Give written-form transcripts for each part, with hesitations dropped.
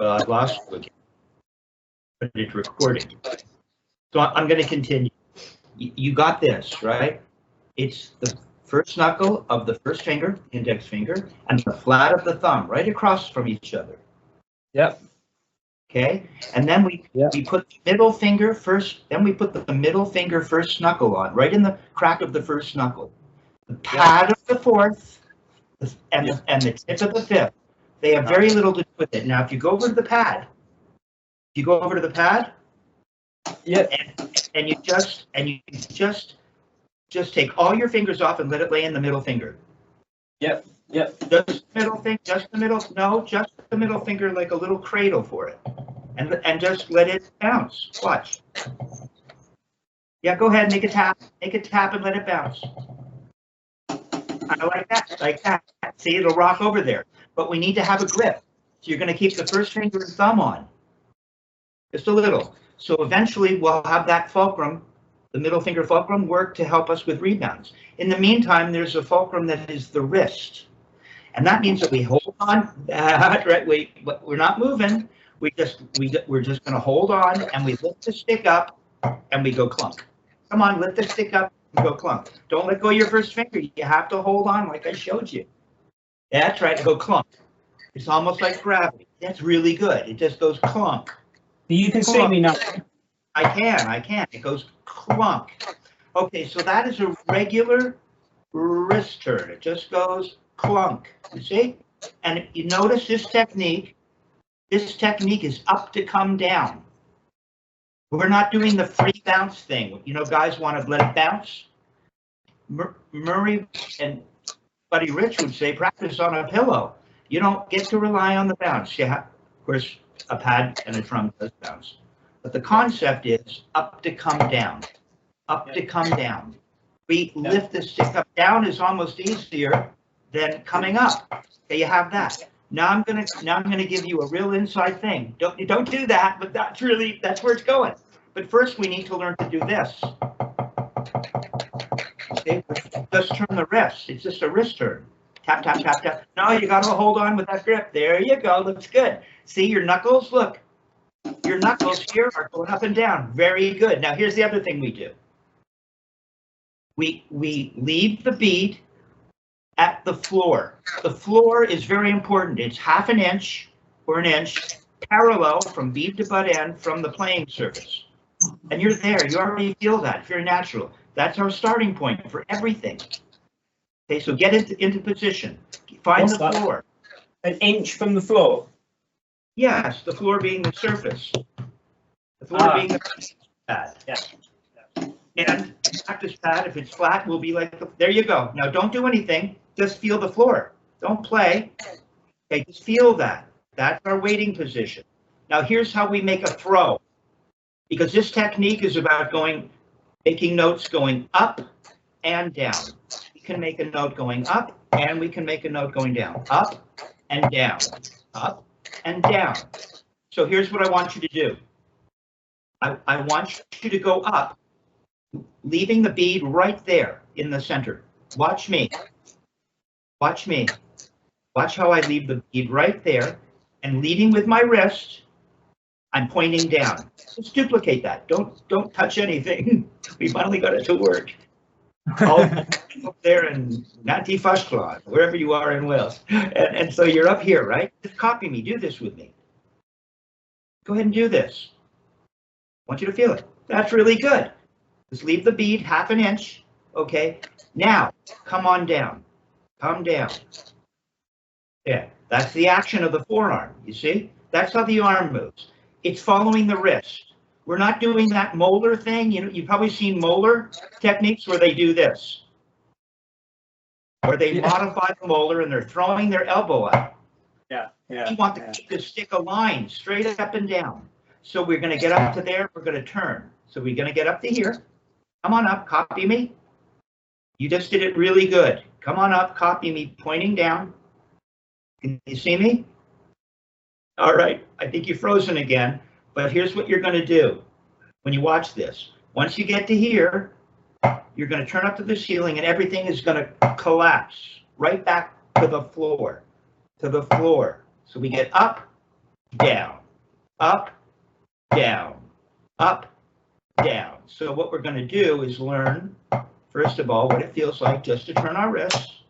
Well, I lost you again, but it's recording. So I'm going to continue. You got this, right? It's the first knuckle of the first finger, index finger, and the flat of the thumb right across from each other. Yep. Okay, and then we put the middle finger first, then we put the middle finger first knuckle on, right in the crack of the first knuckle. The pad of the fourth, and the tip of the fifth. They have very little to do with it. Now, if you go over to the pad, and you just take all your fingers off and let it lay in the middle finger. Yep. Just the middle finger, like a little cradle for it, and just let it bounce. Watch. Yeah, go ahead, make a tap, and let it bounce. I like that. See, it'll rock over there, but we need to have a grip. So you're going to keep the first finger and thumb on, just a little. So eventually we'll have that fulcrum, the middle finger fulcrum, work to help us with rebounds. In the meantime, there's a fulcrum that is the wrist. And that means that we hold on, right? We're not moving. We're just going to hold on, and we lift the stick up, and we go clunk. Come on, lift the stick up and go clunk. Don't let go of your first finger. You have to hold on, like I showed you. That's right. Go clunk. It's almost like gravity. That's really good. It just goes clunk. You can see me now. I can. It goes clunk. Okay, so that is a regular wrist turn. It just goes clunk, you see? And you notice this technique is up to come down. We're not doing the free bounce thing. You know, guys want to let it bounce. Murray and Buddy Rich would say, practice on a pillow. You don't get to rely on the bounce. You have, of course, a pad and a drum does bounce. But the concept is up to come down. Up to come down. We lift the stick up. Down is almost easier than coming up. Okay, you have that. Now I'm gonna give you a real inside thing. Don't do that, but that's where it's going. But first we need to learn to do this. Okay, just turn the wrist. It's just a wrist turn. Tap, tap, tap, tap. No, you got to hold on with that grip. There you go. Looks good. See your knuckles? Look. Your knuckles here are going up and down. Very good. Now here's the other thing we do. We leave the bead at the floor. The floor is very important. It's half an inch or an inch parallel from bead to butt end from the playing surface. And you're there. You already feel that. It's very natural. That's our starting point for everything. Okay, so get into position. Find the floor. An inch from the floor? Yes, the floor being the surface. The floor being the pad. Yeah. And practice pad, if it's flat, will be like, there you go. Now don't do anything, just feel the floor. Don't play. Okay, just feel that. That's our waiting position. Now here's how we make a throw. Because this technique is about making notes going up and down. We can make a note going up, and we can make a note going down. Up and down. Up and down. So here's what I want you to do. I want you to go up, leaving the bead right there in the center. Watch me. Watch me. Watch how I leave the bead right there, and leading with my wrist, I'm pointing down. Let's duplicate that. Don't touch anything. We finally got it to work. All up there in Nati Fashklon, wherever you are in Wales. And so you're up here, right? Just copy me. Do this with me. Go ahead and do this. I want you to feel it. That's really good. Just leave the bead half an inch. Okay. Now, come on down. Come down. Yeah, that's the action of the forearm. You see? That's how the arm moves. It's following the wrist. We're not doing that molar thing. You know, you've probably seen molar techniques where they do this. Where they modify the molar and they're throwing their elbow out. Yeah. We want to keep the stick aligned straight up and down. So we're going to get up to there. We're going to turn. So we're going to get up to here. Come on up. Copy me. You just did it really good. Come on up. Copy me. Pointing down. Can you see me? All right. I think you've frozen again. But here's what you're going to do when you watch this. Once you get to here, you're going to turn up to the ceiling and everything is going to collapse right back to the floor. To the floor. So we get up, down, up, down, up, down. So what we're going to do is learn, first of all, what it feels like just to turn our wrists,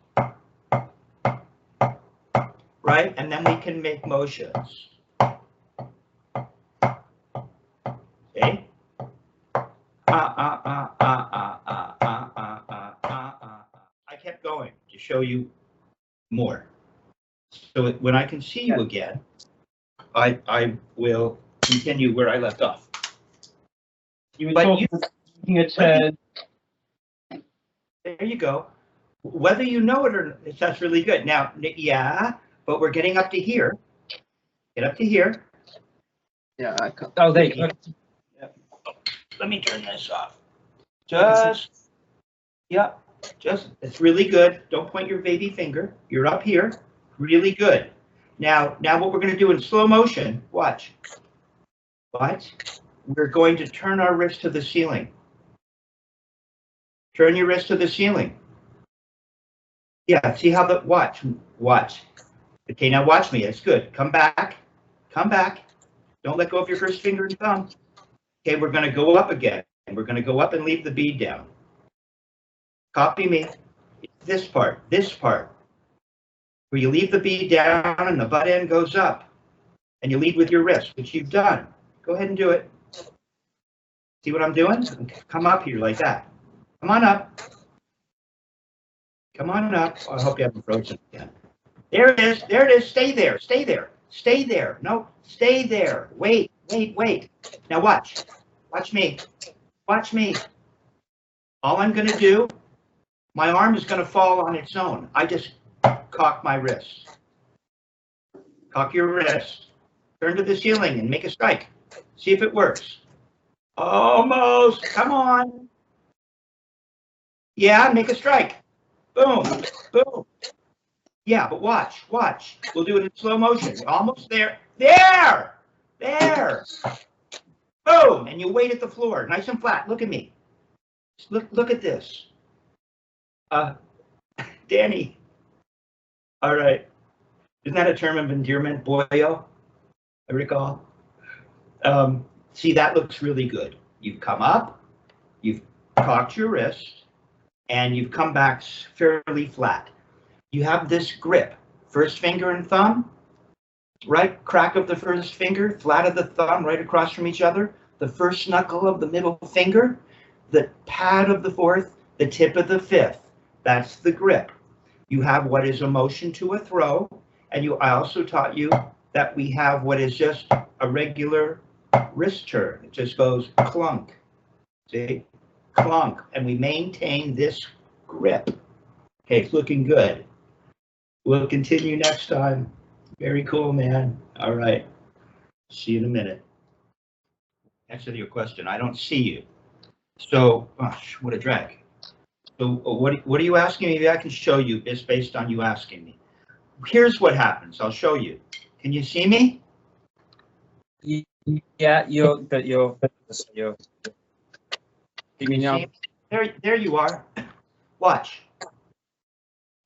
right? And then we can make motions. Okay? I kept going to show you more. So when I can see you again, I will continue where I left off. You were taking a turn. There you go. Whether you know it or not, that's really good. Now, yeah, but we're getting up to here. Get up to here. Yeah, I can't. Oh, there you go. Let me turn this off. Just, yep, just, it's really good. Don't point your baby finger. You're up here. Really good. Now what we're going to do in slow motion, watch. What? We're going to turn our wrist to the ceiling. Turn your wrist to the ceiling. Yeah, see how the, watch. Okay, now watch me. It's good. Come back. Don't let go of your first finger and thumb. Okay, we're going to go up again. We're going to go up and leave the bead down. Copy me. This part, where you leave the bead down and the butt end goes up, and you lead with your wrist, which you've done. Go ahead and do it. See what I'm doing? Come up here like that. Come on up. Come on up. Oh, I hope you haven't frozen again. There it is. There it is. Stay there. Stay there. Stay there. No, stay there. Wait. Now watch. Watch me. Watch me. All I'm going to do, my arm is going to fall on its own. I just cock my wrist. Cock your wrist. Turn to the ceiling and make a strike. See if it works. Almost. Come on. Yeah, make a strike. Boom. Boom. Yeah, but watch. We'll do it in slow motion. We're almost there. There. Boom. And you wait at the floor. Nice and flat. Look at me. Look at this. Danny. All right. Isn't that a term of endearment? Boyo? I recall. See, that looks really good. You've come up, you've cocked your wrist, and you've come back fairly flat. You have this grip, first finger and thumb, right crack of the first finger, flat of the thumb, right across from each other, the first knuckle of the middle finger, the pad of the fourth, the tip of the fifth. That's the grip. You have what is a motion to a throw, and I also taught you that we have what is just a regular wrist turn. It just goes clunk, see, clunk, and we maintain this grip. Okay, it's looking good. We'll continue next time. Very cool, man. All right. See you in a minute. Answer to your question. I don't see you. So, gosh, what a drag. So what are you asking me? Maybe I can show you this based on you asking me. Here's what happens. I'll show you. Can you see me? Yeah, you're. Give me now. There you are. Watch.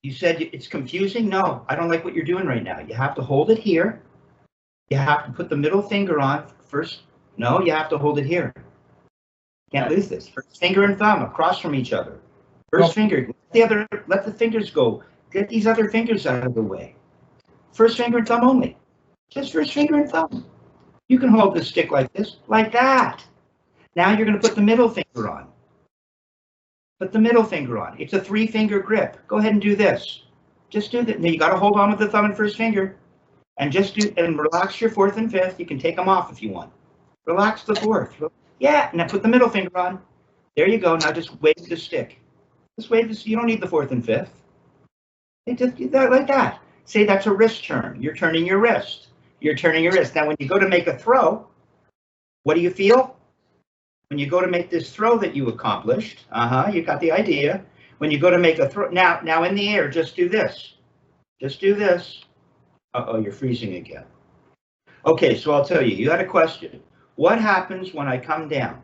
You said it's confusing? No, I don't like what you're doing right now. You have to hold it here. You have to put the middle finger on first. No, you have to hold it here. Can't lose this. First finger and thumb across from each other. First finger. Let the fingers go. Get these other fingers out of the way. First finger and thumb only. Just first finger and thumb. You can hold the stick like this, like that. Now you're going to put the middle finger on. Put the middle finger on. It's a 3-finger grip. Go ahead and do this. Just do that. Now you got to hold on with the thumb and first finger, and relax your fourth and fifth. You can take them off if you want. Relax the fourth. Yeah. Now put the middle finger on. There you go. Now just wave the stick. Just wave this. You don't need the fourth and fifth. Just do that like that. Say that's a wrist turn. You're turning your wrist. You're turning your wrist. Now, when you go to make a throw, what do you feel? When you go to make this throw that you accomplished, you got the idea. When you go to make a throw, now in the air, just do this. Just do this. Uh-oh, you're freezing again. Okay, so I'll tell you, you had a question. What happens when I come down?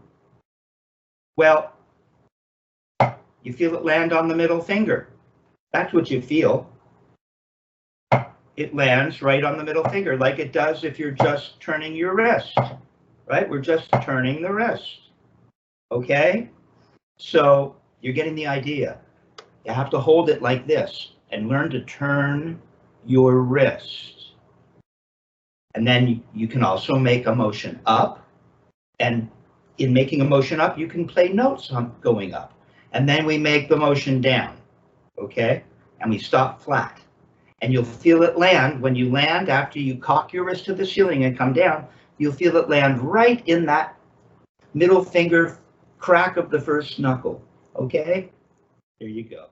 Well, you feel it land on the middle finger. That's what you feel. it lands right on the middle finger, like it does if you're just turning your wrist, right? We're just turning the wrist, okay? So you're getting the idea. You have to hold it like this and learn to turn your wrist. And then you can also make a motion up. And in making a motion up, you can play notes on going up. And then we make the motion down, okay? And we stop flat. And you'll feel it land. When you land, after you cock your wrist to the ceiling and come down, you'll feel it land right in that middle finger crack of the first knuckle, okay? There you go.